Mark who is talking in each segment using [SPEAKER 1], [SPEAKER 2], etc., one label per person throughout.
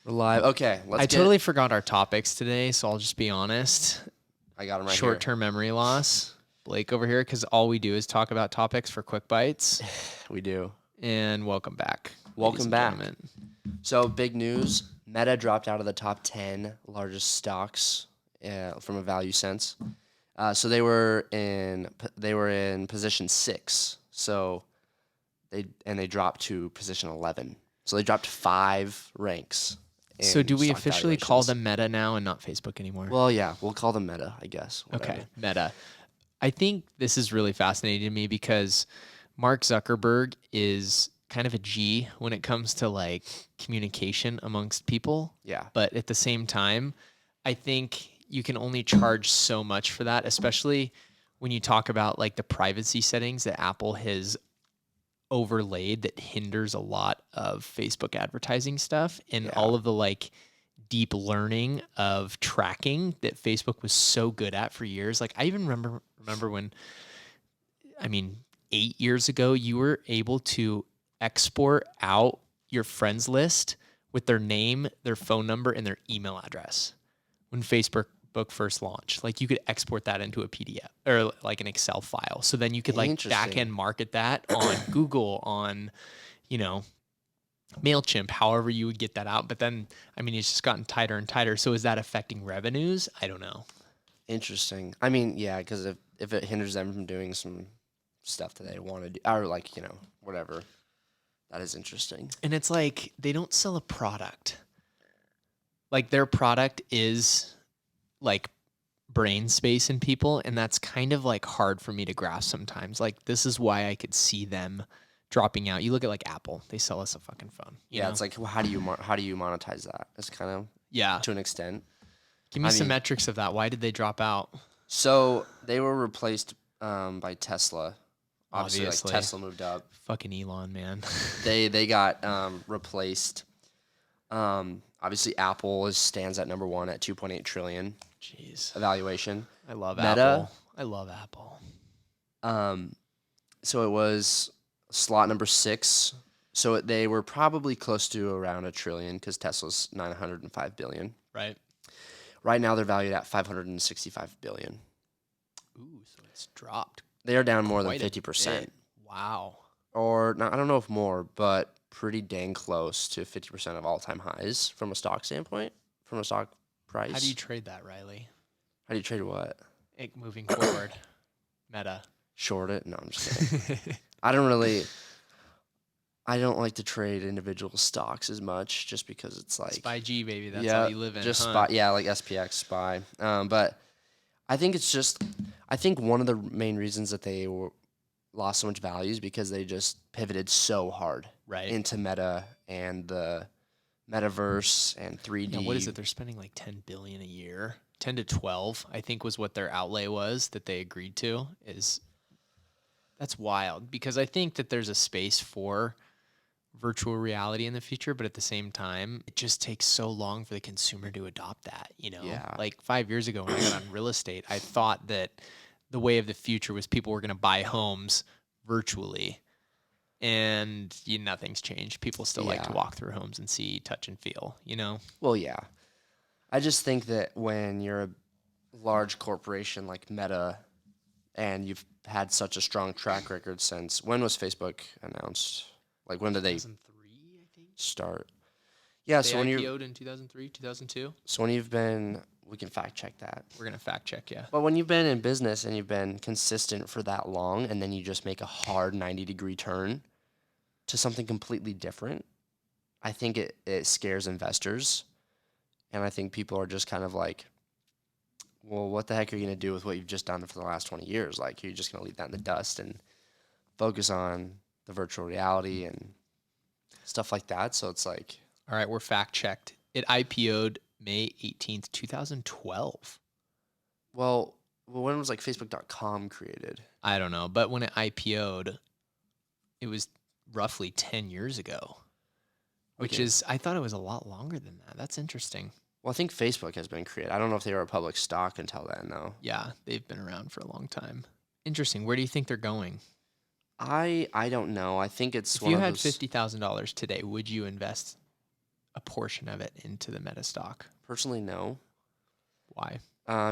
[SPEAKER 1] We're live. Okay,
[SPEAKER 2] I totally forgot our topics today, so I'll just be honest.
[SPEAKER 1] I got them right
[SPEAKER 2] Short-term memory loss. Blake over here, because all we do is talk about topics for quick bites.
[SPEAKER 1] here. We do.
[SPEAKER 2] And welcome back.
[SPEAKER 1] Welcome back. So big news: Meta dropped out of the top 10 largest stocks from a value sense. So they were in position 6. So they dropped to position 11. So they dropped 5 ranks.
[SPEAKER 2] So do we officially call them Meta now and not Facebook anymore?
[SPEAKER 1] Well, yeah, we'll call them Meta, I guess. Whatever.
[SPEAKER 2] Okay, Meta. I think this is really fascinating to me because Mark Zuckerberg is kind of a G when it comes to like communication amongst people.
[SPEAKER 1] Yeah.
[SPEAKER 2] But at the same time, I think you can only charge so much for that, especially when you talk about like the privacy settings that Apple has overlaid that hinders a lot of Facebook advertising stuff and all of the like deep learning of tracking that Facebook was so good at for years. Like I even remember when, 8 years ago, you were able to export out your friends list with their name, their phone number, and their email address when Facebook first launched. Like you could export that into a PDF or like an Excel file. So then you could like back end market that on Google, on, MailChimp, however you would get that out. But then, it's just gotten tighter and tighter. So is that affecting revenues? I don't know.
[SPEAKER 1] Interesting. Yeah, because if it hinders them from doing some stuff that they want to do, or like, whatever, that is interesting.
[SPEAKER 2] And it's like they don't sell a product. Like their product is like brain space in people, and that's kind of like hard for me to grasp sometimes. Like this is why I could see them dropping out. You look at like Apple, they sell us a fucking phone. You know?
[SPEAKER 1] It's like, well, how do you monetize that? It's kind of to an extent.
[SPEAKER 2] Give me some metrics of that. Why did they drop out?
[SPEAKER 1] So they were replaced by Tesla. Obviously. Like Tesla moved up.
[SPEAKER 2] Fucking Elon, man.
[SPEAKER 1] They got replaced. Obviously, Apple stands at number 1 at 2.8 trillion.
[SPEAKER 2] Jeez.
[SPEAKER 1] Evaluation.
[SPEAKER 2] I love Apple. I love Apple.
[SPEAKER 1] So it was slot number 6. So they were probably close to around $1 trillion because Tesla's $905 billion.
[SPEAKER 2] Right.
[SPEAKER 1] Right now they're valued at $565 billion.
[SPEAKER 2] Ooh, so it's dropped.
[SPEAKER 1] They are down more than 50%.
[SPEAKER 2] Wow.
[SPEAKER 1] Or I don't know if more, but pretty dang close to 50% of all-time highs from a stock standpoint, from a stock price.
[SPEAKER 2] How do you trade that, Riley?
[SPEAKER 1] How do you trade what?
[SPEAKER 2] Moving forward. Meta.
[SPEAKER 1] Short it? No, I'm just kidding. I don't like to trade individual stocks as much just because it's like...
[SPEAKER 2] SPY G, baby. That's all you live in,
[SPEAKER 1] just SPY, like SPX, SPY. But I think it's just... I think one of the main reasons that they lost so much value is because they just pivoted so hard into Meta and the metaverse and 3D.
[SPEAKER 2] Yeah, what is it? They're spending like $10 billion a year. 10 to 12, I think, was what their outlay was that they agreed to. That's wild because I think that there's a space for virtual reality in the future, but at the same time, it just takes so long for the consumer to adopt that,
[SPEAKER 1] Yeah.
[SPEAKER 2] Like 5 years ago when I got on real estate, I thought that the way of the future was people were going to buy homes virtually, and nothing's changed. People still like to walk through homes and see, touch, and feel,
[SPEAKER 1] Well, yeah. I just think that when you're a large corporation like Meta and you've had such a strong track record since, when was Facebook announced? Like, when did they
[SPEAKER 2] 2003, I think.
[SPEAKER 1] Start? Yeah,
[SPEAKER 2] they
[SPEAKER 1] so when
[SPEAKER 2] IPO'd in 2003, 2002.
[SPEAKER 1] So when you've been, we can fact check that.
[SPEAKER 2] We're going to fact check, yeah.
[SPEAKER 1] But when you've been in business and you've been consistent for that long and then you just make a hard 90-degree turn to something completely different, I think it scares investors. And I think people are just kind of like, well, what the heck are you going to do with what you've just done for the last 20 years? Like, you're just going to leave that in the dust and focus on the virtual reality and stuff like that. So it's like...
[SPEAKER 2] All right, we're fact checked. It IPO'd May 18th, 2012.
[SPEAKER 1] Well, when was like Facebook.com created?
[SPEAKER 2] I don't know, but when it IPO'd, it was roughly 10 years ago, which is, I thought it was a lot longer than that. That's interesting.
[SPEAKER 1] Well, I think Facebook has been created. I don't know if they were a public stock until then, though.
[SPEAKER 2] Yeah, they've been around for a long time. Interesting. Where do you think they're going?
[SPEAKER 1] I don't know. I think it's
[SPEAKER 2] if you had $50,000 today, would you invest a portion of it into the meta stock?
[SPEAKER 1] Personally, no.
[SPEAKER 2] Why?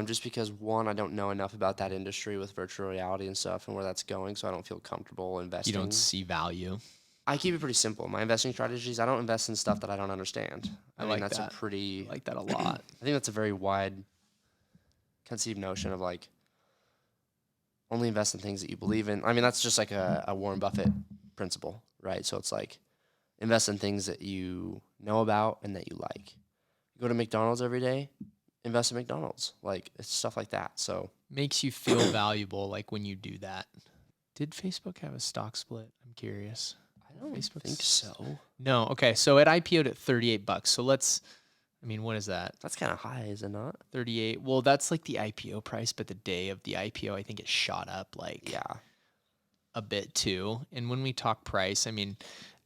[SPEAKER 1] Just because, one, I don't know enough about that industry with virtual reality and stuff and where that's going, so I don't feel comfortable
[SPEAKER 2] You
[SPEAKER 1] investing.
[SPEAKER 2] don't see value.
[SPEAKER 1] I keep it pretty simple. My investing strategies, I don't invest in stuff that I don't understand.
[SPEAKER 2] I
[SPEAKER 1] mean,
[SPEAKER 2] like
[SPEAKER 1] that's
[SPEAKER 2] that.
[SPEAKER 1] a pretty...
[SPEAKER 2] I like that a lot.
[SPEAKER 1] I think that's a very wide conceived notion of, like, only invest in things that you believe in. I mean, that's just like a Warren Buffett principle, right? So it's like, invest in things that you know about and that you like. You go to McDonald's every day, invest in McDonald's. Like, it's stuff like that. So
[SPEAKER 2] Makes you feel valuable, like when you do that. Did Facebook have a stock split? I'm curious.
[SPEAKER 1] I don't
[SPEAKER 2] Facebook's-
[SPEAKER 1] think so.
[SPEAKER 2] No. Okay. So it IPO'd at $38. So what is that?
[SPEAKER 1] That's kind of high, is it not?
[SPEAKER 2] 38. Well, that's like the IPO price, but the day of the IPO, I think it shot up like
[SPEAKER 1] Yeah.
[SPEAKER 2] a bit too. And when we talk price, I mean,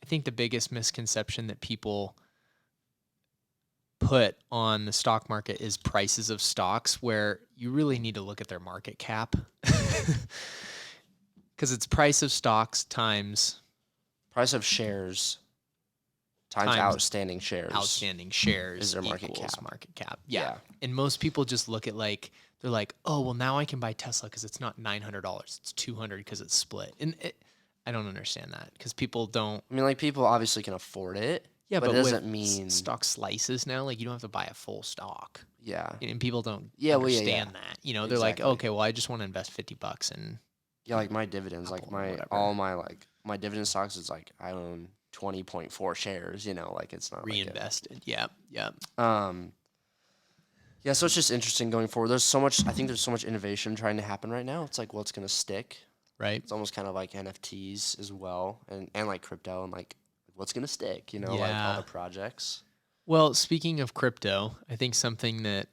[SPEAKER 2] I think the biggest misconception that people put on the stock market is prices of stocks, where you really need to look at their market cap. Because it's price of stocks times
[SPEAKER 1] Price of shares times outstanding shares.
[SPEAKER 2] outstanding shares
[SPEAKER 1] is their market
[SPEAKER 2] equals
[SPEAKER 1] cap.
[SPEAKER 2] market cap. Yeah. And most people just look at they're like, oh, well, now I can buy Tesla because it's not $900. It's $200 because it's split. And I don't understand that because people don't.
[SPEAKER 1] I mean, like, people obviously can afford it.
[SPEAKER 2] Yeah,
[SPEAKER 1] but it
[SPEAKER 2] with
[SPEAKER 1] doesn't mean...
[SPEAKER 2] stock slices now, like you don't have to buy a full stock.
[SPEAKER 1] Yeah.
[SPEAKER 2] And people don't
[SPEAKER 1] Yeah, well,
[SPEAKER 2] understand that. You know, they're like,
[SPEAKER 1] Exactly.
[SPEAKER 2] okay, well, I just want to invest $50 and
[SPEAKER 1] Yeah, like my dividends, like
[SPEAKER 2] Apple or whatever.
[SPEAKER 1] all my dividend stocks is like I own 20.4 shares, like it's not
[SPEAKER 2] reinvested. Yeah.
[SPEAKER 1] Yeah, so it's just interesting going forward. I think there's so much innovation trying to happen right now. It's like what's going to stick.
[SPEAKER 2] Right.
[SPEAKER 1] It's almost kind of like NFTs as well and like crypto and like what's going to stick, like all
[SPEAKER 2] Yeah.
[SPEAKER 1] the projects.
[SPEAKER 2] Well, speaking of crypto, I think something that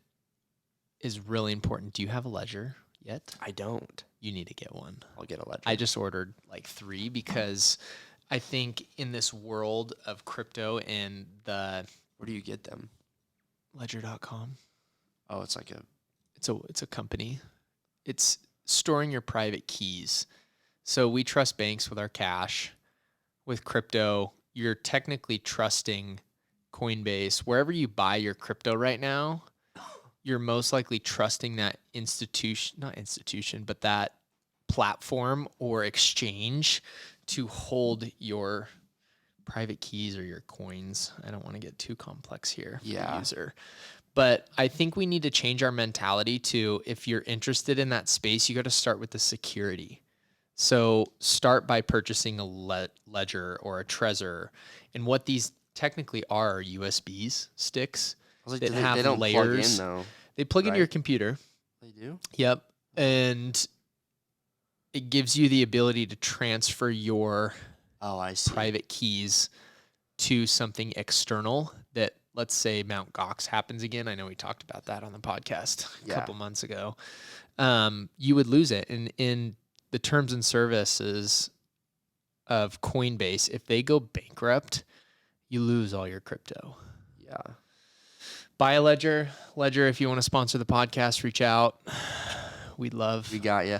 [SPEAKER 2] is really important. Do you have a ledger yet?
[SPEAKER 1] I don't.
[SPEAKER 2] You need to get one.
[SPEAKER 1] I'll get a ledger.
[SPEAKER 2] I just ordered like 3 because I think in this world of crypto and the
[SPEAKER 1] Where do you get them?
[SPEAKER 2] ledger.com,
[SPEAKER 1] Oh, it's like
[SPEAKER 2] it's a company. It's storing your private keys. So we trust banks with our cash. With crypto, you're technically trusting Coinbase. Wherever you buy your crypto right now, you're most likely trusting that that platform or exchange to hold your private keys or your coins. I don't want to get too complex here for the user. But I think we need to change our mentality to, if you're interested in that space, you got to start with the security. So start by purchasing a ledger or a Trezor. And what these technically are USBs sticks
[SPEAKER 1] like,
[SPEAKER 2] that
[SPEAKER 1] they
[SPEAKER 2] have
[SPEAKER 1] don't
[SPEAKER 2] layers.
[SPEAKER 1] plug in, though.
[SPEAKER 2] They plug into
[SPEAKER 1] right?
[SPEAKER 2] your computer.
[SPEAKER 1] They do?
[SPEAKER 2] Yep. And it gives you the ability to transfer your private keys to something external that, let's say Mt. Gox happens again. I know we talked about that on the podcast a couple months ago. You would lose it. And in the terms and services of Coinbase, if they go bankrupt, you lose all your crypto.
[SPEAKER 1] Yeah.
[SPEAKER 2] Buy a ledger. Ledger, if you want to sponsor the podcast, reach out. We
[SPEAKER 1] got you.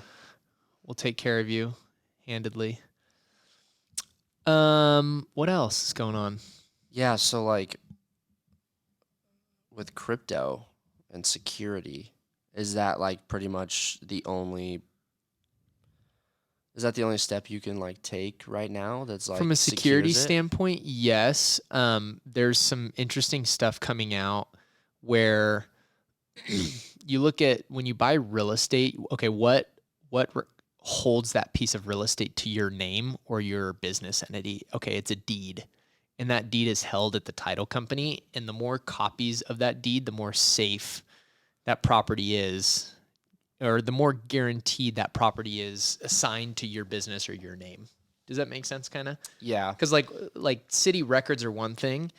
[SPEAKER 2] We'll take care of you handedly. What else is going on?
[SPEAKER 1] Yeah, so like with crypto and security, is that like pretty much the only step you can like take right now that's like
[SPEAKER 2] from a security
[SPEAKER 1] secures it?
[SPEAKER 2] standpoint? Yes. There's some interesting stuff coming out where you look at when you buy real estate, okay, what holds that piece of real estate to your name or your business entity? Okay, it's a deed. And that deed is held at the title company. And the more copies of that deed, the more safe that property is, or the more guaranteed that property is assigned to your business or your name. Does that make sense, kind of?
[SPEAKER 1] Yeah.
[SPEAKER 2] Because like city records are one thing,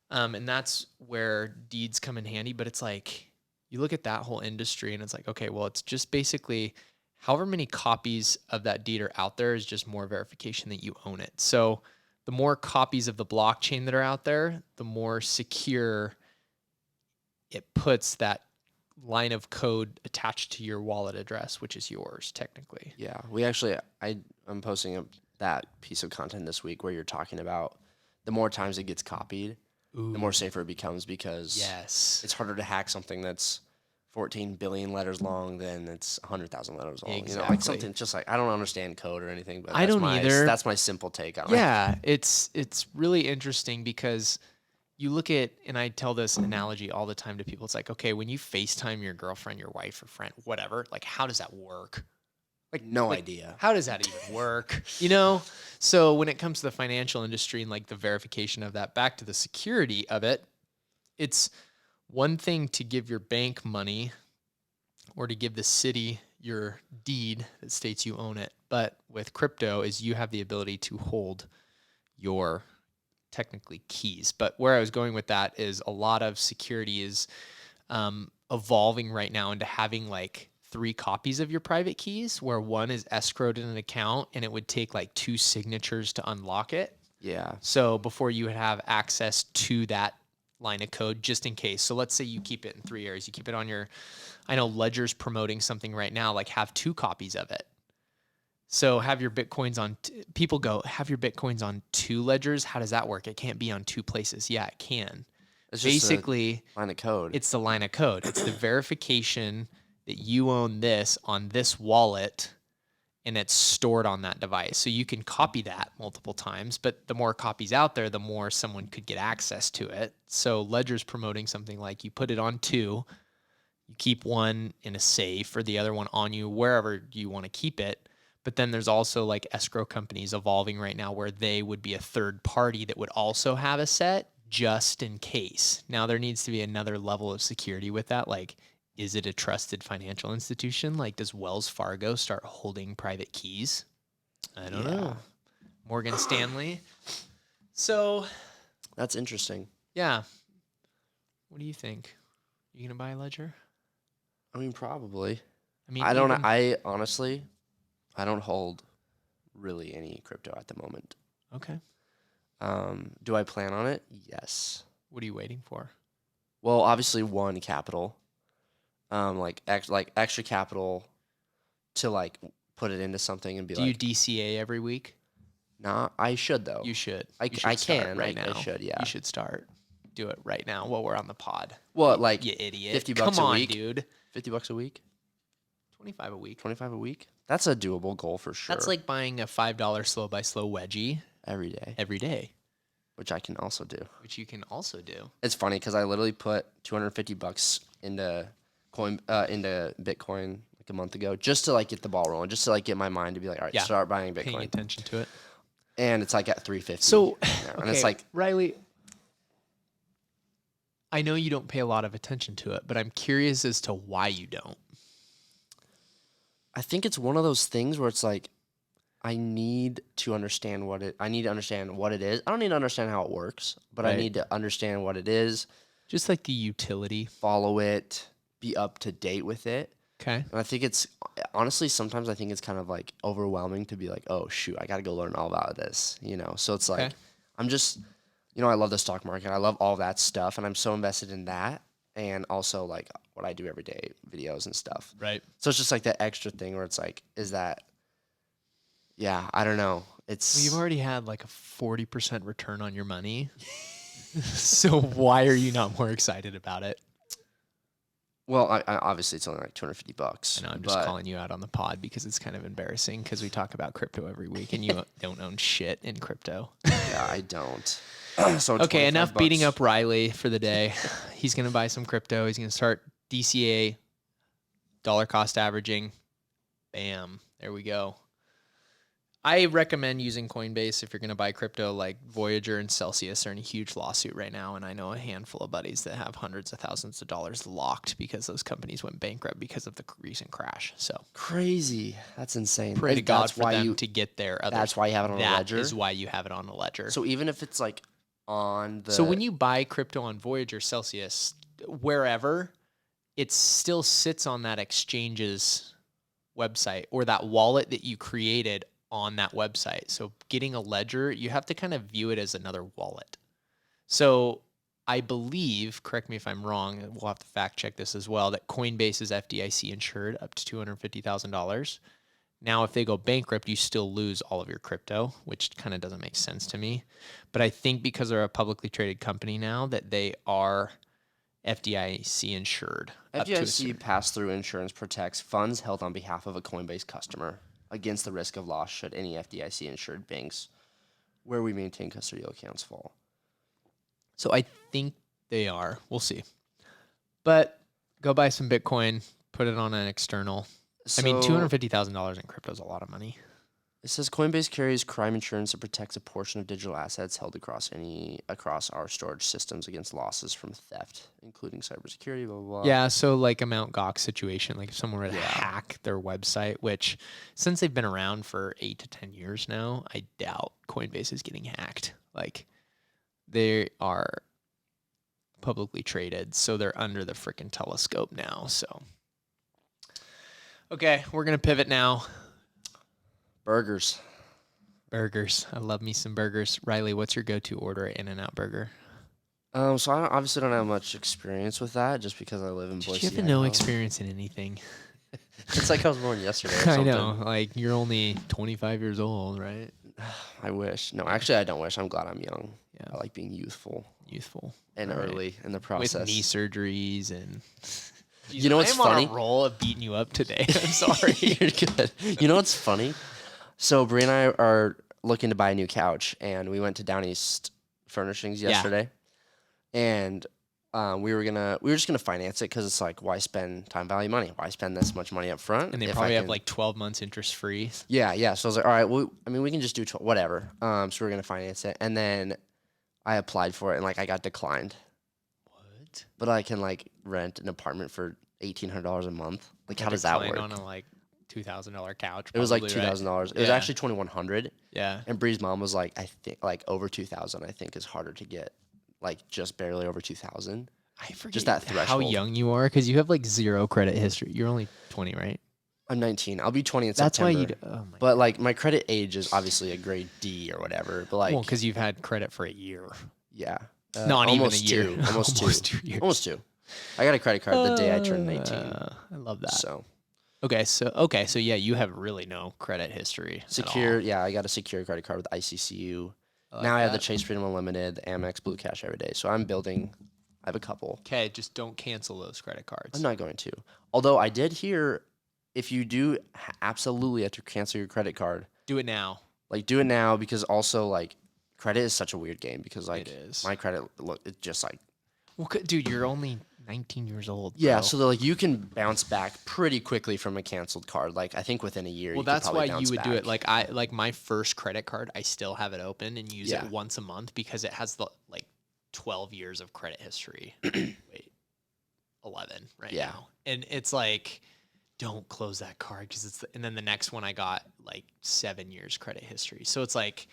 [SPEAKER 2] and that's where deeds come in handy. But it's like you look at that whole industry, and it's like, okay, well, it's just basically however many copies of that deed are out there is just more verification that you own it. So the more copies of the blockchain that are out there, the more secure it puts that line of code attached to your wallet address, which is yours technically.
[SPEAKER 1] Yeah. We actually, I'm posting that piece of content this week where you're talking about the more times it gets copied, the more safer it becomes, because
[SPEAKER 2] Yes.
[SPEAKER 1] it's harder to hack something that's 14 billion letters long than it's 100,000 letters long. You know, like
[SPEAKER 2] Exactly.
[SPEAKER 1] something just like, I don't understand code or anything, but
[SPEAKER 2] I don't either.
[SPEAKER 1] That's my simple take on it.
[SPEAKER 2] Yeah, it's really interesting because you look at, and I tell this analogy all the time to people. It's like, okay, when you FaceTime your girlfriend, your wife, or friend, whatever, like, how does that work?
[SPEAKER 1] No idea.
[SPEAKER 2] How does that even work? You know? So when it comes to the financial industry and like the verification of that, back to the security of it, it's one thing to give your bank money or to give the city your deed that states you own it. But with crypto is you have the ability to hold your technically keys. But where I was going with that is a lot of security is evolving right now into having like 3 copies of your private keys, where one is escrowed in an account and it would take like 2 signatures to unlock it.
[SPEAKER 1] Yeah.
[SPEAKER 2] So before you would have access to that line of code, just in case. So let's say you keep it in 3 areas. You keep it on your, I know Ledger's promoting something right now, like have 2 copies of it. So have your Bitcoins on, people go, have your Bitcoins on 2 ledgers. How does that work? It can't be on 2 places. Yeah, it can.
[SPEAKER 1] It's just
[SPEAKER 2] Basically,
[SPEAKER 1] a line of code.
[SPEAKER 2] it's the line of code. It's the verification that you own this on this wallet, and it's stored on that device. So you can copy that multiple times, but the more copies out there, the more someone could get access to it. So Ledger's promoting something like you put it on 2, you keep one in a safe or the other one on you, wherever you want to keep it. But then there's also like escrow companies evolving right now where they would be a third party that would also have a set just in case. Now there needs to be another level of security with that. Like, is it a trusted financial institution? Like, does Wells Fargo start holding private keys? I don't know. Morgan Stanley. So
[SPEAKER 1] That's interesting.
[SPEAKER 2] yeah. What do you think? You gonna buy a Ledger?
[SPEAKER 1] I mean, probably.
[SPEAKER 2] I mean,
[SPEAKER 1] I don't know.
[SPEAKER 2] even-
[SPEAKER 1] I honestly, I don't hold really any crypto at the moment.
[SPEAKER 2] Okay.
[SPEAKER 1] Do I plan on it? Yes.
[SPEAKER 2] What are you waiting for?
[SPEAKER 1] Well, obviously, one, capital. Like extra capital to like put it into something and be
[SPEAKER 2] Do you
[SPEAKER 1] like,
[SPEAKER 2] DCA every week?
[SPEAKER 1] nah, I should though.
[SPEAKER 2] You should.
[SPEAKER 1] I
[SPEAKER 2] You should
[SPEAKER 1] I
[SPEAKER 2] start
[SPEAKER 1] can.
[SPEAKER 2] right
[SPEAKER 1] I
[SPEAKER 2] now.
[SPEAKER 1] should, yeah.
[SPEAKER 2] You should start. Do it right now while we're on the pod.
[SPEAKER 1] What, like
[SPEAKER 2] You idiot.
[SPEAKER 1] 50
[SPEAKER 2] Come
[SPEAKER 1] bucks a
[SPEAKER 2] on,
[SPEAKER 1] week?
[SPEAKER 2] dude.
[SPEAKER 1] $50 a week?
[SPEAKER 2] 25 a week.
[SPEAKER 1] 25 a week? That's a doable goal for sure.
[SPEAKER 2] That's like buying a $5 slow by slow wedgie
[SPEAKER 1] every day,
[SPEAKER 2] every day,
[SPEAKER 1] which I can also do.
[SPEAKER 2] which you can also do.
[SPEAKER 1] It's funny because I literally put $250 into Bitcoin like a month ago, just to like get the ball rolling, just to like get my mind to be like, all right,
[SPEAKER 2] Yeah.
[SPEAKER 1] start buying
[SPEAKER 2] Paying
[SPEAKER 1] Bitcoin.
[SPEAKER 2] attention to it.
[SPEAKER 1] And it's like at 350.
[SPEAKER 2] So,
[SPEAKER 1] now, and
[SPEAKER 2] okay,
[SPEAKER 1] it's like,
[SPEAKER 2] Riley, I know you don't pay a lot of attention to it, but I'm curious as to why you don't.
[SPEAKER 1] I think it's one of those things where it's like, I need to understand what it is. I don't need to understand how it works, but I
[SPEAKER 2] Right.
[SPEAKER 1] need to understand what it is,
[SPEAKER 2] Just like the utility.
[SPEAKER 1] follow it, be up to date with it.
[SPEAKER 2] Okay.
[SPEAKER 1] And I think it's honestly, sometimes I think it's kind of like overwhelming to be like, oh shoot, I got to go learn all about this, you know? So it's like,
[SPEAKER 2] Okay.
[SPEAKER 1] I'm just, you know, I love the stock market. I love all that stuff. And I'm so invested in that. And also like what I do every day, videos and stuff.
[SPEAKER 2] Right.
[SPEAKER 1] So it's just like that extra thing where it's like, yeah, I don't know.
[SPEAKER 2] Well, you've already had like a 40% return on your money. So why are you not more excited about it?
[SPEAKER 1] Well, I obviously it's only like $250.
[SPEAKER 2] I know I'm just calling you out on the pod because it's kind of embarrassing because we talk about crypto every week and you don't own shit in crypto.
[SPEAKER 1] Yeah, I don't. So
[SPEAKER 2] Okay, enough beating
[SPEAKER 1] $25.
[SPEAKER 2] up Riley for the day. He's going to buy some crypto. He's going to start DCA, dollar cost averaging. Bam. There we go. I recommend using Coinbase if you're going to buy crypto. Like Voyager and Celsius are in a huge lawsuit right now, and I know a handful of buddies that have hundreds of thousands of dollars locked because those companies went bankrupt because of the recent crash. So
[SPEAKER 1] Crazy. That's insane.
[SPEAKER 2] pray to
[SPEAKER 1] And
[SPEAKER 2] God
[SPEAKER 1] that's
[SPEAKER 2] for
[SPEAKER 1] why
[SPEAKER 2] them
[SPEAKER 1] you
[SPEAKER 2] to get there.
[SPEAKER 1] That's why you have it on a ledger.
[SPEAKER 2] That is why you have it on a ledger.
[SPEAKER 1] So even if it's like on the
[SPEAKER 2] So when you buy crypto on Voyager, Celsius, wherever, it still sits on that exchange's website or that wallet that you created on that website. So getting a ledger, you have to kind of view it as another wallet. So I believe, correct me if I'm wrong, we'll have to fact check this as well, that Coinbase is FDIC insured up to $250,000. Now, if they go bankrupt, you still lose all of your crypto, which kind of doesn't make sense to me. But I think because they're a publicly traded company now, that they are FDIC insured.
[SPEAKER 1] FDIC pass-through insurance protects funds held on behalf of a Coinbase customer against the risk of loss should any FDIC-insured banks where we maintain custodial accounts fall.
[SPEAKER 2] So I think they are. We'll see. But go buy some Bitcoin, put it on an external. I mean, $250,000 in crypto is a lot of money.
[SPEAKER 1] It says Coinbase carries crime insurance that protects a portion of digital assets held across our storage systems against losses from theft, including cybersecurity, blah, blah, blah.
[SPEAKER 2] Yeah, so like a Mt. Gox situation, like if someone were to hack their website, which since they've been around for 8 to 10 years now, I doubt Coinbase is getting hacked. Like they are publicly traded, so they're under the freaking telescope now. So, okay, we're going to pivot now.
[SPEAKER 1] Burgers.
[SPEAKER 2] I love me some burgers. Riley, what's your go-to order at In-N-Out Burger?
[SPEAKER 1] So I obviously don't have much experience with that just because I live in Boise.
[SPEAKER 2] You have no experience in anything.
[SPEAKER 1] It's like I was born yesterday or something.
[SPEAKER 2] I know. Like, you're only 25 years old, right?
[SPEAKER 1] I wish. No, actually, I don't wish. I'm glad I'm young.
[SPEAKER 2] Yeah.
[SPEAKER 1] I like being youthful. And
[SPEAKER 2] All right.
[SPEAKER 1] early in the process.
[SPEAKER 2] With knee surgeries and... Jeez,
[SPEAKER 1] you know what's funny?
[SPEAKER 2] I'm on a roll of beating you up today. I'm sorry.
[SPEAKER 1] You're good. You know what's funny? So Brie and I are looking to buy a new couch, and we went to Down East Furnishings yesterday, and we were just gonna finance it because it's like, why spend time value money? Why spend this much money up front?
[SPEAKER 2] And they probably have like 12 months interest free.
[SPEAKER 1] Yeah. So I was like, all right, well, I mean, we can just do whatever. So we're gonna finance it, and then I applied for it, and like I got declined.
[SPEAKER 2] What?
[SPEAKER 1] But I can like rent an apartment for $1,800 a month. Like, how does that work?
[SPEAKER 2] On a like $2,000 couch.
[SPEAKER 1] It was like $2,000. It was actually $2,100.
[SPEAKER 2] Yeah.
[SPEAKER 1] And Bree's mom was like, I think like over 2,000. I think is harder to get, like just barely over 2,000.
[SPEAKER 2] I forget
[SPEAKER 1] just that threshold.
[SPEAKER 2] How young you are because you have like zero credit history. You're only 20, right?
[SPEAKER 1] I'm 19. I'll be 20 in
[SPEAKER 2] That's
[SPEAKER 1] September.
[SPEAKER 2] That's why you. Oh my.
[SPEAKER 1] But like my credit age is obviously a grade D or whatever. But like,
[SPEAKER 2] well, because you've had credit for a year.
[SPEAKER 1] Yeah.
[SPEAKER 2] Not even a year.
[SPEAKER 1] Two. Almost 2
[SPEAKER 2] years.
[SPEAKER 1] Almost 2. I got a credit card the day I turned 19.
[SPEAKER 2] I love that.
[SPEAKER 1] So.
[SPEAKER 2] Okay, so yeah, you have really no credit history.
[SPEAKER 1] Secure, yeah, I got a secure credit card with ICCU. Now I have the Chase Freedom Unlimited, the Amex Blue Cash every day. So I'm building. I have a couple.
[SPEAKER 2] Okay, just don't cancel those credit cards.
[SPEAKER 1] I'm not going to. Although I did hear, if you do absolutely have to cancel your credit card,
[SPEAKER 2] do it now.
[SPEAKER 1] Like do it now because also like credit is such a weird game because like
[SPEAKER 2] it is.
[SPEAKER 1] My credit it's just like.
[SPEAKER 2] Well, dude, you're only 19 years old. Bro.
[SPEAKER 1] Yeah, so like you can bounce back pretty quickly from a canceled card. Like I think within a year.
[SPEAKER 2] Well, that's why you would do it. Like my first credit card, I still have it open and use it once a month because it has the like 12 years of credit history. Wait, 11 right now, and it's like, don't close that card because and then the next one I got like 7 years credit history. So it's like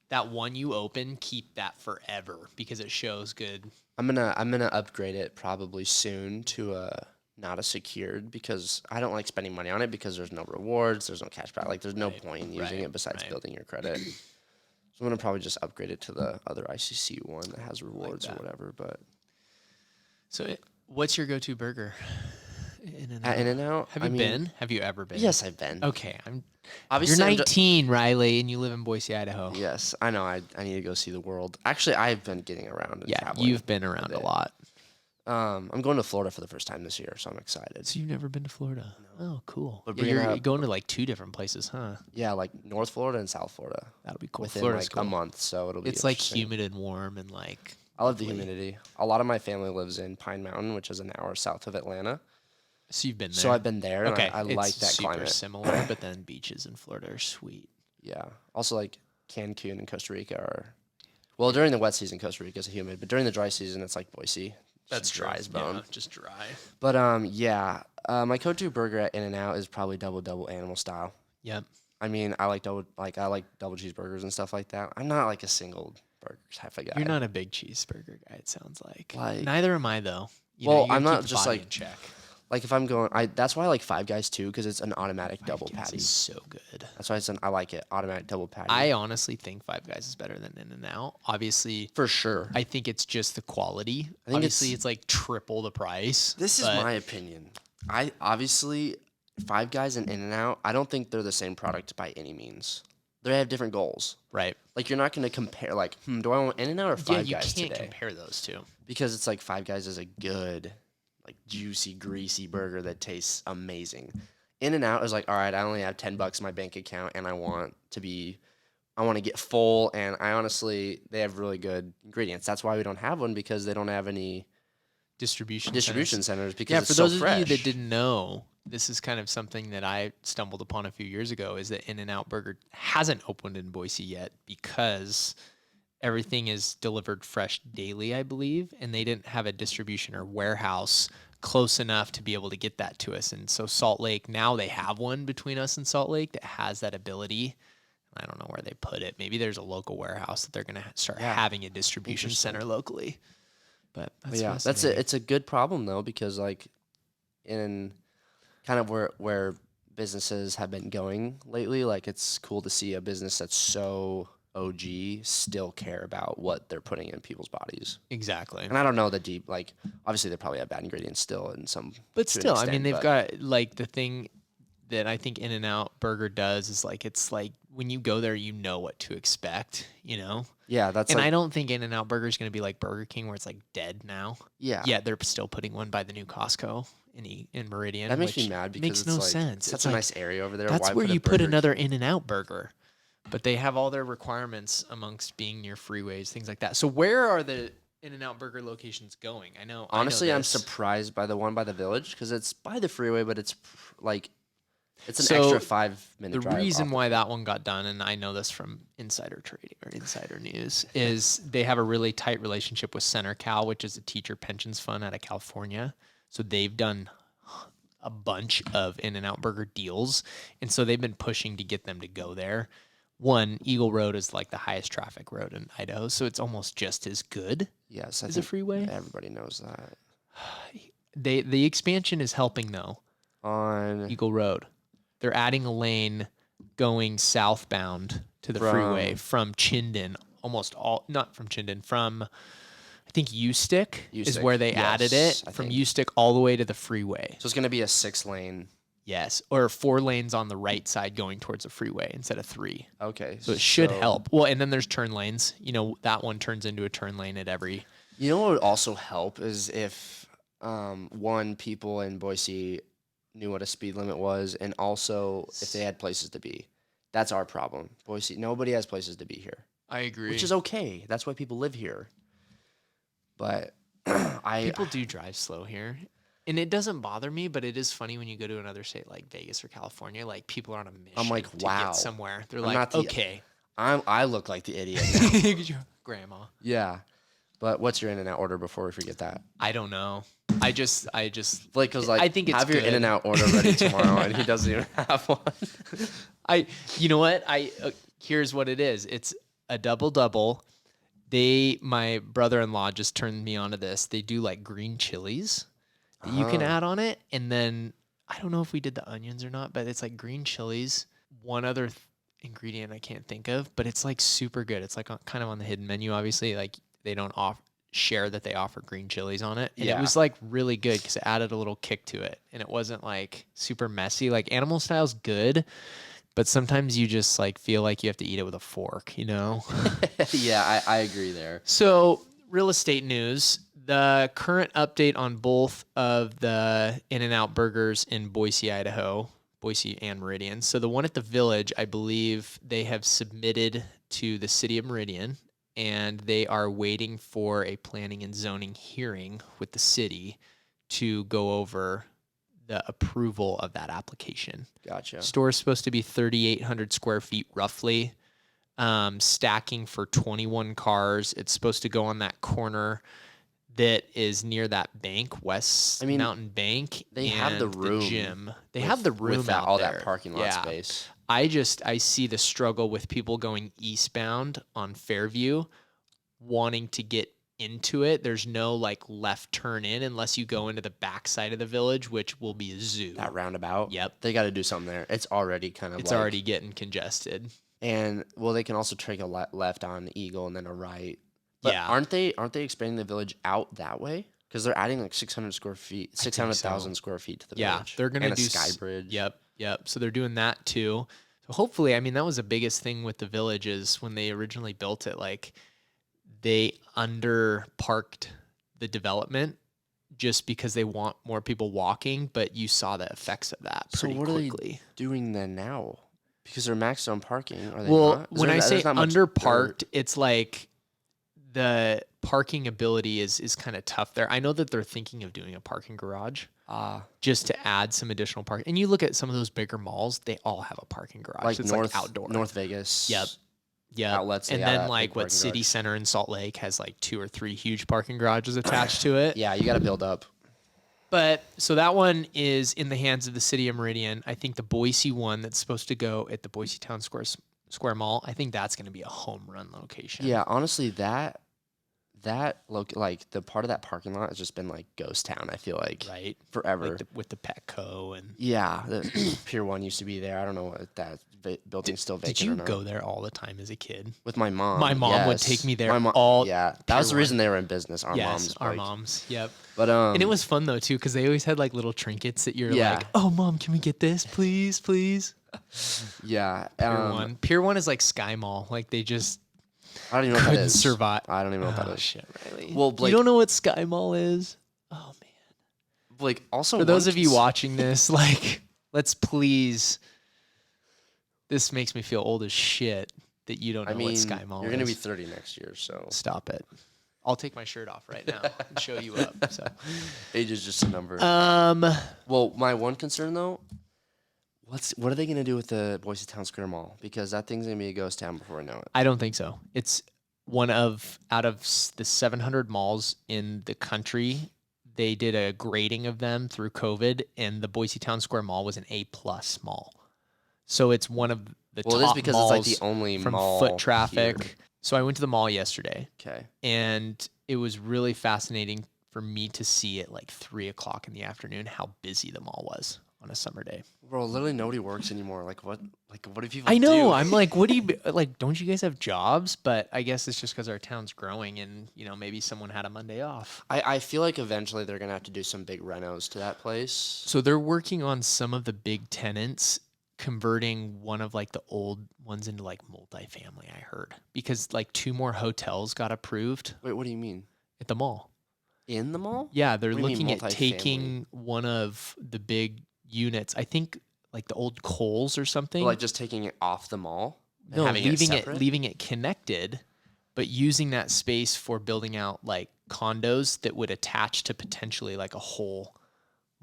[SPEAKER 2] that one you open, keep that forever because it shows good.
[SPEAKER 1] I'm gonna upgrade it probably soon to not a secured because I don't like spending money on it because there's no rewards, there's no cash back, like there's no point in using it besides building your credit. So I'm gonna probably just upgrade it to the other ICC one that has rewards or whatever. But
[SPEAKER 2] so, what's your go-to burger?
[SPEAKER 1] At In-N-Out.
[SPEAKER 2] Have you been? Have you ever been?
[SPEAKER 1] Yes, I've been.
[SPEAKER 2] Okay,
[SPEAKER 1] Obviously,
[SPEAKER 2] you're 19, Riley, and you live in Boise, Idaho.
[SPEAKER 1] Yes, I know. I need to go see the world. Actually, I've been getting around. And traveling
[SPEAKER 2] you've been around a lot.
[SPEAKER 1] I'm going to Florida for the first time this year, so I'm excited.
[SPEAKER 2] So you've never been to Florida? No. Oh, cool.
[SPEAKER 1] But
[SPEAKER 2] you're going to like 2 different places, huh?
[SPEAKER 1] Yeah, like North Florida and South Florida.
[SPEAKER 2] That'll be cool.
[SPEAKER 1] Within
[SPEAKER 2] Florida's
[SPEAKER 1] like a month, so it'll be.
[SPEAKER 2] It's like humid and warm and like.
[SPEAKER 1] I love the humidity. A lot of my family lives in Pine Mountain, which is an hour south of Atlanta.
[SPEAKER 2] So you've been there.
[SPEAKER 1] So I've been there, and
[SPEAKER 2] okay.
[SPEAKER 1] I like that climate.
[SPEAKER 2] It's super similar, but then beaches in Florida are sweet.
[SPEAKER 1] Yeah. Also, like Cancun and Costa Rica are. Well, during the wet season, Costa Rica is humid, but during the dry season, it's like Boise.
[SPEAKER 2] That's
[SPEAKER 1] dry as bone.
[SPEAKER 2] Yeah, just dry.
[SPEAKER 1] But my go-to burger at In-N-Out is probably double animal style.
[SPEAKER 2] Yep.
[SPEAKER 1] I mean, I like double cheeseburgers and stuff like that. I'm not like a single burger type of guy.
[SPEAKER 2] You're not a big cheeseburger guy. It sounds like.
[SPEAKER 1] Neither
[SPEAKER 2] am I though.
[SPEAKER 1] I'm not just like
[SPEAKER 2] in check.
[SPEAKER 1] Like if I'm going, that's why I like Five Guys too, because it's an automatic double patty.
[SPEAKER 2] Is so good.
[SPEAKER 1] That's why I like it, automatic double patty.
[SPEAKER 2] I honestly think Five Guys is better than In-N-Out. Obviously,
[SPEAKER 1] for sure.
[SPEAKER 2] I think it's just the quality.
[SPEAKER 1] I think
[SPEAKER 2] obviously it's like triple the price.
[SPEAKER 1] This is my opinion. I obviously Five Guys and In-N-Out, I don't think they're the same product by any means. They have different goals.
[SPEAKER 2] Right.
[SPEAKER 1] Like, you're not going to compare, like, do I want In-N-Out or Five
[SPEAKER 2] you
[SPEAKER 1] Guys
[SPEAKER 2] can't
[SPEAKER 1] today?
[SPEAKER 2] compare those two.
[SPEAKER 1] Because it's like Five Guys is a good, like, juicy, greasy burger that tastes amazing. In-N-Out is like, all right, I only have $10 in my bank account, and I want to get full, and they have really good ingredients. That's why we don't have one, because they don't have any
[SPEAKER 2] Distribution
[SPEAKER 1] centers because
[SPEAKER 2] Yeah,
[SPEAKER 1] it's
[SPEAKER 2] for
[SPEAKER 1] so
[SPEAKER 2] those
[SPEAKER 1] fresh.
[SPEAKER 2] of you that didn't know, this is kind of something that I stumbled upon a few years ago, is that In-N-Out Burger hasn't opened in Boise yet because everything is delivered fresh daily, I believe, and they didn't have a distribution or warehouse close enough to be able to get that to us. And so Salt Lake, now they have one between us and Salt Lake that has that ability. I don't know where they put it. Maybe there's a local warehouse that they're going to start having a distribution center locally. But that's
[SPEAKER 1] it's a good problem though, because like in kind of where businesses have been going lately, like it's cool to see a business that's so OG still care about what they're putting in people's bodies.
[SPEAKER 2] Exactly.
[SPEAKER 1] And I don't know the deep, like, obviously they probably have bad ingredients still in some,
[SPEAKER 2] but
[SPEAKER 1] to an
[SPEAKER 2] still, I
[SPEAKER 1] extent,
[SPEAKER 2] mean, they've
[SPEAKER 1] but
[SPEAKER 2] got like the thing that I think In-N-Out Burger does is like, it's like when you go there, you know what to expect, you know?
[SPEAKER 1] yeah, that's
[SPEAKER 2] And
[SPEAKER 1] like,
[SPEAKER 2] I don't think In-N-Out Burger is going to be like Burger King where it's like dead now.
[SPEAKER 1] yeah,
[SPEAKER 2] Yet they're still putting one by the new Costco in Meridian.
[SPEAKER 1] that makes
[SPEAKER 2] which
[SPEAKER 1] me mad because
[SPEAKER 2] makes
[SPEAKER 1] it's
[SPEAKER 2] no
[SPEAKER 1] like,
[SPEAKER 2] sense.
[SPEAKER 1] it's a nice area over there.
[SPEAKER 2] That's
[SPEAKER 1] Why
[SPEAKER 2] where
[SPEAKER 1] put a
[SPEAKER 2] you put
[SPEAKER 1] Burger
[SPEAKER 2] another
[SPEAKER 1] King?
[SPEAKER 2] In-N-Out Burger. But they have all their requirements amongst being near freeways, things like that. So where are the In-N-Out Burger locations going?
[SPEAKER 1] Honestly, I'm
[SPEAKER 2] this.
[SPEAKER 1] surprised by the one by the Village, because it's by the freeway, but it's like it's an
[SPEAKER 2] So,
[SPEAKER 1] extra 5-minute
[SPEAKER 2] The
[SPEAKER 1] drive.
[SPEAKER 2] reason
[SPEAKER 1] off
[SPEAKER 2] why that one got done, and I know this from insider trading or insider news, is they have a really tight relationship with CenterCal, which is a teacher pensions fund out of California. So they've done a bunch of In-N-Out Burger deals, and so they've been pushing to get them to go there. One, Eagle Road is like the highest traffic road in Idaho, so it's almost just as good
[SPEAKER 1] Yes, I
[SPEAKER 2] as a
[SPEAKER 1] think
[SPEAKER 2] freeway.
[SPEAKER 1] everybody knows that.
[SPEAKER 2] The expansion is helping though.
[SPEAKER 1] On
[SPEAKER 2] Eagle Road, they're adding a lane going southbound to the freeway from Chinden, not from Chinden, from I think Ustick is
[SPEAKER 1] Ustick,
[SPEAKER 2] where they added it,
[SPEAKER 1] I
[SPEAKER 2] from
[SPEAKER 1] think.
[SPEAKER 2] Ustick all the way to the freeway.
[SPEAKER 1] So it's gonna be a 6-lane.
[SPEAKER 2] Yes, or 4 lanes on the right side going towards the freeway instead of 3.
[SPEAKER 1] Okay,
[SPEAKER 2] So it should help. Well, and then there's turn lanes. You know, that one turns into a turn lane at every.
[SPEAKER 1] You know what would also help is if people in Boise knew what a speed limit was, and also if they had places to be. That's our problem. Boise, nobody has places to be here,
[SPEAKER 2] I agree.
[SPEAKER 1] which is okay. That's why people live here. But
[SPEAKER 2] People do drive slow here. And it doesn't bother me, but it is funny when you go to another state like Vegas or California, like people are on a mission
[SPEAKER 1] I'm like,
[SPEAKER 2] to
[SPEAKER 1] wow.
[SPEAKER 2] get somewhere. They're
[SPEAKER 1] I'm
[SPEAKER 2] like,
[SPEAKER 1] not the-
[SPEAKER 2] okay.
[SPEAKER 1] I look like the idiot now.
[SPEAKER 2] Your grandma.
[SPEAKER 1] Yeah. But what's your In-N-Out order before we forget that?
[SPEAKER 2] I don't know. I just
[SPEAKER 1] Blake was like,
[SPEAKER 2] I think it's
[SPEAKER 1] have your
[SPEAKER 2] good.
[SPEAKER 1] In-N-Out order ready tomorrow, and he doesn't even have one.
[SPEAKER 2] You know what? Here's what it is. It's a double. My brother-in-law just turned me onto this. They do like green chilies that you can add on it. And then I don't know if we did the onions or not, but it's like green chilies. One other ingredient I can't think of, but it's like super good. It's like kind of on the hidden menu, obviously. Like they don't share that they offer green chilies on it. And it was like really good because it added a little kick to it. And it wasn't like super messy. Like animal style's good, but sometimes you just like feel like you have to eat it with a fork, you know?
[SPEAKER 1] Yeah, I agree there.
[SPEAKER 2] So real estate news. The current update on both of the In-N-Out burgers in Boise, Idaho, Boise and Meridian. So the one at the Village, I believe they have submitted to the city of Meridian, and they are waiting for a planning and zoning hearing with the city to go over the approval of that application.
[SPEAKER 1] Gotcha.
[SPEAKER 2] Store is supposed to be 3,800 square feet roughly, stacking for 21 cars. It's supposed to go on that corner that is near that bank, Mountain Bank.
[SPEAKER 1] They have the room.
[SPEAKER 2] Gym. They have the room
[SPEAKER 1] with
[SPEAKER 2] out
[SPEAKER 1] all
[SPEAKER 2] there.
[SPEAKER 1] that parking lot space.
[SPEAKER 2] I see the struggle with people going eastbound on Fairview, wanting to get into it. There's no like left turn in unless you go into the backside of the Village, which will be a zoo.
[SPEAKER 1] That roundabout.
[SPEAKER 2] Yep.
[SPEAKER 1] They got to do something there. It's already kind of.
[SPEAKER 2] It's already getting congested.
[SPEAKER 1] And well, they can also take a left on Eagle and then a right. But
[SPEAKER 2] yeah.
[SPEAKER 1] Aren't they expanding the Village out that way? Because they're adding like 600 square feet,
[SPEAKER 2] I think
[SPEAKER 1] 600,000
[SPEAKER 2] so.
[SPEAKER 1] square feet to the
[SPEAKER 2] Yeah,
[SPEAKER 1] village.
[SPEAKER 2] they're gonna
[SPEAKER 1] and
[SPEAKER 2] do
[SPEAKER 1] a sky bridge.
[SPEAKER 2] Yep. So they're doing that too. So hopefully, I mean, that was the biggest thing with the village is when they originally built it, like they under parked the development just because they want more people walking, but you saw the effects of that
[SPEAKER 1] So
[SPEAKER 2] pretty
[SPEAKER 1] what
[SPEAKER 2] quickly.
[SPEAKER 1] are they doing then now? Because they're maxed on parking. Are they
[SPEAKER 2] Well,
[SPEAKER 1] not?
[SPEAKER 2] when I say
[SPEAKER 1] There's not much
[SPEAKER 2] under
[SPEAKER 1] dirt.
[SPEAKER 2] parked, it's like the parking ability is kind of tough there. I know that they're thinking of doing a parking garage just to add some additional parking. And you look at some of those bigger malls, they all have a parking garage.
[SPEAKER 1] like
[SPEAKER 2] It's
[SPEAKER 1] North
[SPEAKER 2] like outdoor.
[SPEAKER 1] North Vegas.
[SPEAKER 2] Yep.
[SPEAKER 1] Outlets.
[SPEAKER 2] And
[SPEAKER 1] they got
[SPEAKER 2] then
[SPEAKER 1] that
[SPEAKER 2] like
[SPEAKER 1] big
[SPEAKER 2] what
[SPEAKER 1] parking
[SPEAKER 2] City
[SPEAKER 1] garage.
[SPEAKER 2] Center in Salt Lake has like 2 or 3 huge parking garages attached to it.
[SPEAKER 1] Yeah, you got to build up.
[SPEAKER 2] But so that one is in the hands of the city of Meridian. I think the Boise one that's supposed to go at the Boise Town Square Mall, I think that's going to be a home run location.
[SPEAKER 1] Yeah, honestly, like the part of that parking lot has just been like ghost town. I feel like
[SPEAKER 2] Right.
[SPEAKER 1] forever.
[SPEAKER 2] Like with the Petco and
[SPEAKER 1] Yeah, the Pier 1 used to be there. I don't know what that building's still vacant
[SPEAKER 2] did you
[SPEAKER 1] or not.
[SPEAKER 2] go there all the time as a kid?
[SPEAKER 1] With my mom?
[SPEAKER 2] My mom would
[SPEAKER 1] yes.
[SPEAKER 2] take me there
[SPEAKER 1] My mom,
[SPEAKER 2] all
[SPEAKER 1] yeah, that
[SPEAKER 2] Pier
[SPEAKER 1] was the reason
[SPEAKER 2] 1.
[SPEAKER 1] they were in business. Our
[SPEAKER 2] Yes,
[SPEAKER 1] moms,
[SPEAKER 2] our
[SPEAKER 1] like,
[SPEAKER 2] moms. Yep.
[SPEAKER 1] But
[SPEAKER 2] And it was fun though too because they always had like little trinkets that you're
[SPEAKER 1] Yeah.
[SPEAKER 2] like, "Oh, mom, can we get this, please, please?"
[SPEAKER 1] yeah.
[SPEAKER 2] Pier 1 is like Sky Mall. Like they just
[SPEAKER 1] I don't even know what that
[SPEAKER 2] couldn't
[SPEAKER 1] is.
[SPEAKER 2] survive.
[SPEAKER 1] I don't even know what that
[SPEAKER 2] Oh
[SPEAKER 1] is.
[SPEAKER 2] shit, Riley.
[SPEAKER 1] Well, Blake,
[SPEAKER 2] you don't know what Sky Mall is? Oh man.
[SPEAKER 1] Blake, also
[SPEAKER 2] For those of you watching this, like, let's please. This makes me feel old as shit that you don't know what Sky Mall
[SPEAKER 1] you're
[SPEAKER 2] is.
[SPEAKER 1] gonna be 30 next year, so
[SPEAKER 2] Stop it. I'll take my shirt off right now and show you up. So,
[SPEAKER 1] age is just a number.
[SPEAKER 2] um,
[SPEAKER 1] Well, my one concern though, what are they gonna do with the Boise Town Square Mall? Because that thing's gonna be a ghost town before I know it.
[SPEAKER 2] I don't think so. It's one of out of the 700 malls in the country. They did a grading of them through COVID, and the Boise Town Square Mall was an A+ mall. So it's one of the
[SPEAKER 1] Well,
[SPEAKER 2] top
[SPEAKER 1] it is because
[SPEAKER 2] malls
[SPEAKER 1] it's like the only
[SPEAKER 2] from
[SPEAKER 1] mall
[SPEAKER 2] foot traffic.
[SPEAKER 1] here.
[SPEAKER 2] So I went to the mall yesterday,
[SPEAKER 1] Okay.
[SPEAKER 2] and it was really fascinating for me to see at like 3:00 in the afternoon how busy the mall was on a summer day.
[SPEAKER 1] Bro, literally nobody works anymore. Like what do people
[SPEAKER 2] I know.
[SPEAKER 1] do?
[SPEAKER 2] I'm like, what do you like? Don't you guys have jobs? But I guess it's just because our town's growing, and maybe someone had a Monday off.
[SPEAKER 1] I feel like eventually they're gonna have to do some big renos to that place.
[SPEAKER 2] So they're working on some of the big tenants converting one of like the old ones into like multifamily, I heard, because like 2 more hotels got approved
[SPEAKER 1] Wait, what do you mean?
[SPEAKER 2] at the mall.
[SPEAKER 1] In the mall?
[SPEAKER 2] Yeah, they're
[SPEAKER 1] What do you mean
[SPEAKER 2] looking at taking one of the big units. I think like the old Kohl's or something.
[SPEAKER 1] Or like just taking it off the mall? And
[SPEAKER 2] No,
[SPEAKER 1] having separate?
[SPEAKER 2] leaving it connected, but using that space for building out like condos that would attach to potentially like a whole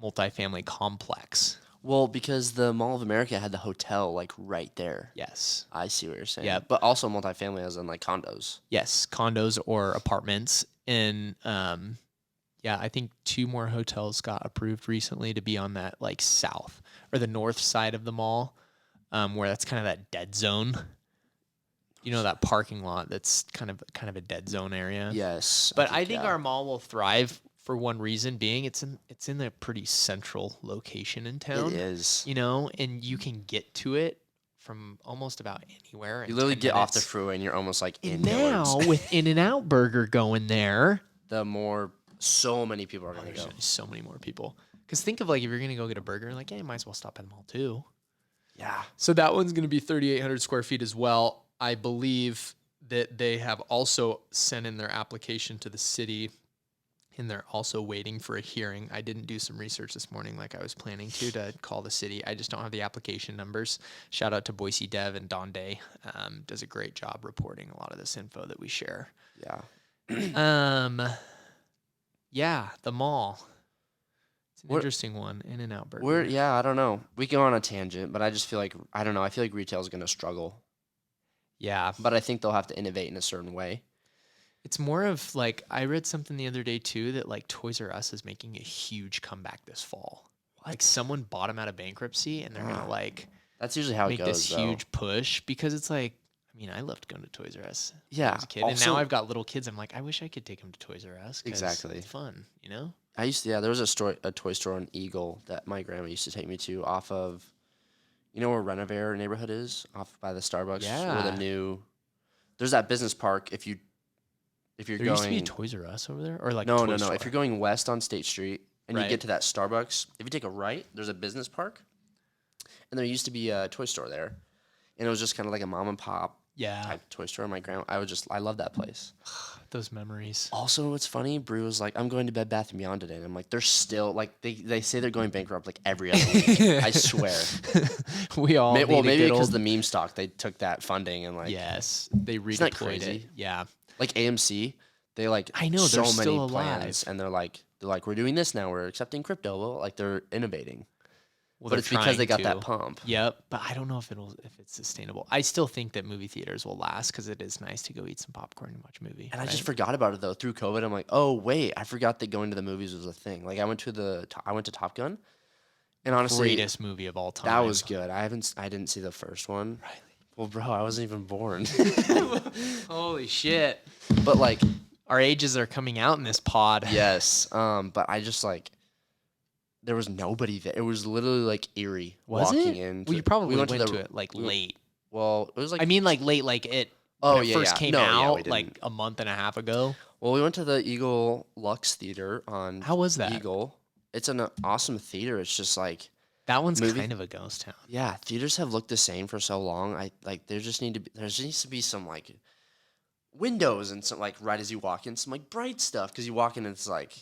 [SPEAKER 2] multifamily complex.
[SPEAKER 1] Well, because the Mall of America had the hotel like right there.
[SPEAKER 2] Yes.
[SPEAKER 1] I see what you're saying.
[SPEAKER 2] Yeah.
[SPEAKER 1] But also multifamily as in like condos.
[SPEAKER 2] Yes, condos or apartments. And yeah, I think 2 more hotels got approved recently to be on that like south or the north side of the mall, where that's kind of that dead zone. That parking lot that's kind of a dead zone area.
[SPEAKER 1] Yes.
[SPEAKER 2] But I think
[SPEAKER 1] yeah.
[SPEAKER 2] our mall will thrive for one reason being it's in a pretty central location in town.
[SPEAKER 1] It is.
[SPEAKER 2] And you can get to it from almost about anywhere.
[SPEAKER 1] You literally
[SPEAKER 2] 10
[SPEAKER 1] get off the
[SPEAKER 2] minutes.
[SPEAKER 1] freeway and you're almost like in
[SPEAKER 2] And now
[SPEAKER 1] Dillard's.
[SPEAKER 2] with In-N-Out Burger going there,
[SPEAKER 1] So many people are gonna
[SPEAKER 2] there's
[SPEAKER 1] go.
[SPEAKER 2] gonna be so many more people. Because think of like if you're gonna go get a burger, like, yeah, you might as well stop at the mall too.
[SPEAKER 1] Yeah.
[SPEAKER 2] So that one's gonna be 3,800 square feet as well. I believe that they have also sent in their application to the city, and they're also waiting for a hearing. I didn't do some research this morning like I was planning to call the city. I just don't have the application numbers. Shout out to Boise Dev and Don Day. Does a great job reporting a lot of this info that we share.
[SPEAKER 1] Yeah.
[SPEAKER 2] Yeah, the mall. It's an
[SPEAKER 1] What-
[SPEAKER 2] interesting one. In-N-Out Burger.
[SPEAKER 1] I don't know. We go on a tangent, but I just feel like I don't know. I feel like retail is gonna struggle,
[SPEAKER 2] Yeah,
[SPEAKER 1] but I think they'll have to innovate in a certain way.
[SPEAKER 2] it's more of like I read something the other day too that like Toys R Us is making a huge comeback this fall. Like someone bought them out of bankruptcy, and they're gonna like
[SPEAKER 1] That's usually how it
[SPEAKER 2] make
[SPEAKER 1] goes.
[SPEAKER 2] this
[SPEAKER 1] though.
[SPEAKER 2] huge push because it's like, I mean, I loved going to Toys R Us when
[SPEAKER 1] Yeah.
[SPEAKER 2] I was a kid, and
[SPEAKER 1] also-
[SPEAKER 2] now I've got little kids. I'm like, I wish I could take them to Toys R Us. 'Cause
[SPEAKER 1] Exactly.
[SPEAKER 2] it's fun,
[SPEAKER 1] I used to. Yeah, there was a toy store in Eagle that my grandma used to take me to off of, where Renovare neighborhood is, off by the Starbucks. Where
[SPEAKER 2] Yeah.
[SPEAKER 1] there's that business park. If you If you're
[SPEAKER 2] There
[SPEAKER 1] going,
[SPEAKER 2] used to be a Toys R Us over there, or like
[SPEAKER 1] no,
[SPEAKER 2] Toy
[SPEAKER 1] no, no.
[SPEAKER 2] Store?
[SPEAKER 1] If you're going west on State Street and you
[SPEAKER 2] Right.
[SPEAKER 1] get to that Starbucks, if you take a right, there's a business park, and there used to be a toy store there, and it was just kind of like a mom and pop
[SPEAKER 2] Yeah,
[SPEAKER 1] type toy store. My grandma, I love that place.
[SPEAKER 2] those memories.
[SPEAKER 1] Also, what's funny, Brew was like, I'm going to Bed Bath & Beyond today. And I'm like, they're still, like, they say they're going bankrupt like every other week. I swear.
[SPEAKER 2] We all
[SPEAKER 1] Well,
[SPEAKER 2] need a
[SPEAKER 1] maybe
[SPEAKER 2] good
[SPEAKER 1] because
[SPEAKER 2] old.
[SPEAKER 1] the meme stock, they took that funding and, like,
[SPEAKER 2] Yes, they
[SPEAKER 1] isn't that
[SPEAKER 2] redeployed it.
[SPEAKER 1] crazy?
[SPEAKER 2] Yeah,
[SPEAKER 1] Like AMC, they, like,
[SPEAKER 2] I know,
[SPEAKER 1] so
[SPEAKER 2] they're
[SPEAKER 1] many
[SPEAKER 2] still
[SPEAKER 1] plans.
[SPEAKER 2] alive.
[SPEAKER 1] And they're like, we're doing this now. We're accepting crypto. Well, like, they're innovating.
[SPEAKER 2] well,
[SPEAKER 1] But
[SPEAKER 2] they're
[SPEAKER 1] it's because they got
[SPEAKER 2] trying
[SPEAKER 1] that
[SPEAKER 2] to.
[SPEAKER 1] pump.
[SPEAKER 2] Yep, but I don't know if it's sustainable. I still think that movie theaters will last because it is nice to go eat some popcorn and watch a movie.
[SPEAKER 1] And I
[SPEAKER 2] right?
[SPEAKER 1] just forgot about it, though. Through COVID, I'm like, oh, wait, I forgot that going to the movies was a thing. Like, I went to Top Gun. And honestly,
[SPEAKER 2] greatest movie of all time.
[SPEAKER 1] that was good. I didn't see the first one.
[SPEAKER 2] Riley.
[SPEAKER 1] Well, bro, I wasn't even born.
[SPEAKER 2] Holy shit!
[SPEAKER 1] But like,
[SPEAKER 2] Our ages are coming out in this pod.
[SPEAKER 1] yes. But I just like, there was nobody there. It was literally like eerie
[SPEAKER 2] Was
[SPEAKER 1] walking
[SPEAKER 2] it?
[SPEAKER 1] in.
[SPEAKER 2] Well, you probably went
[SPEAKER 1] to
[SPEAKER 2] to it like late.
[SPEAKER 1] Well, it was like.
[SPEAKER 2] I mean, like late, like it.
[SPEAKER 1] Oh,
[SPEAKER 2] when it
[SPEAKER 1] yeah,
[SPEAKER 2] first
[SPEAKER 1] yeah.
[SPEAKER 2] came
[SPEAKER 1] No, yeah, we
[SPEAKER 2] out
[SPEAKER 1] didn't.
[SPEAKER 2] like a month and a half ago.
[SPEAKER 1] Well, we went to the Eagle Lux Theater on.
[SPEAKER 2] How was that?
[SPEAKER 1] Eagle. It's an awesome theater. It's just like,
[SPEAKER 2] That one's
[SPEAKER 1] Movie-
[SPEAKER 2] kind of a ghost town.
[SPEAKER 1] yeah, theaters have looked the same for so long. There just needs to be some like windows and some like right as you walk in, some like bright stuff, because you walk in and it's like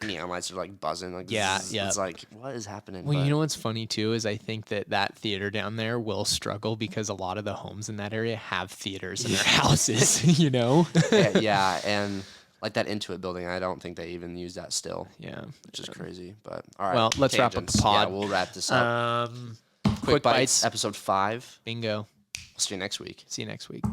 [SPEAKER 1] neon lights are like buzzing, like
[SPEAKER 2] Yeah,
[SPEAKER 1] zzz,
[SPEAKER 2] yeah.
[SPEAKER 1] It's like, what is happening?
[SPEAKER 2] Well,
[SPEAKER 1] But
[SPEAKER 2] you know what's funny too is I think that theater down there will struggle because a lot of the homes in that area have theaters in their houses. You know.
[SPEAKER 1] yeah, and like that Intuit building, I don't think they even use that still,
[SPEAKER 2] Yeah.
[SPEAKER 1] which is crazy. But all right,
[SPEAKER 2] Well, let's wrap up the
[SPEAKER 1] tangents.
[SPEAKER 2] pod.
[SPEAKER 1] Yeah, we'll wrap this up.
[SPEAKER 2] Quick bites.
[SPEAKER 1] episode 5.
[SPEAKER 2] Bingo.
[SPEAKER 1] We'll see you next week.
[SPEAKER 2] See you next week.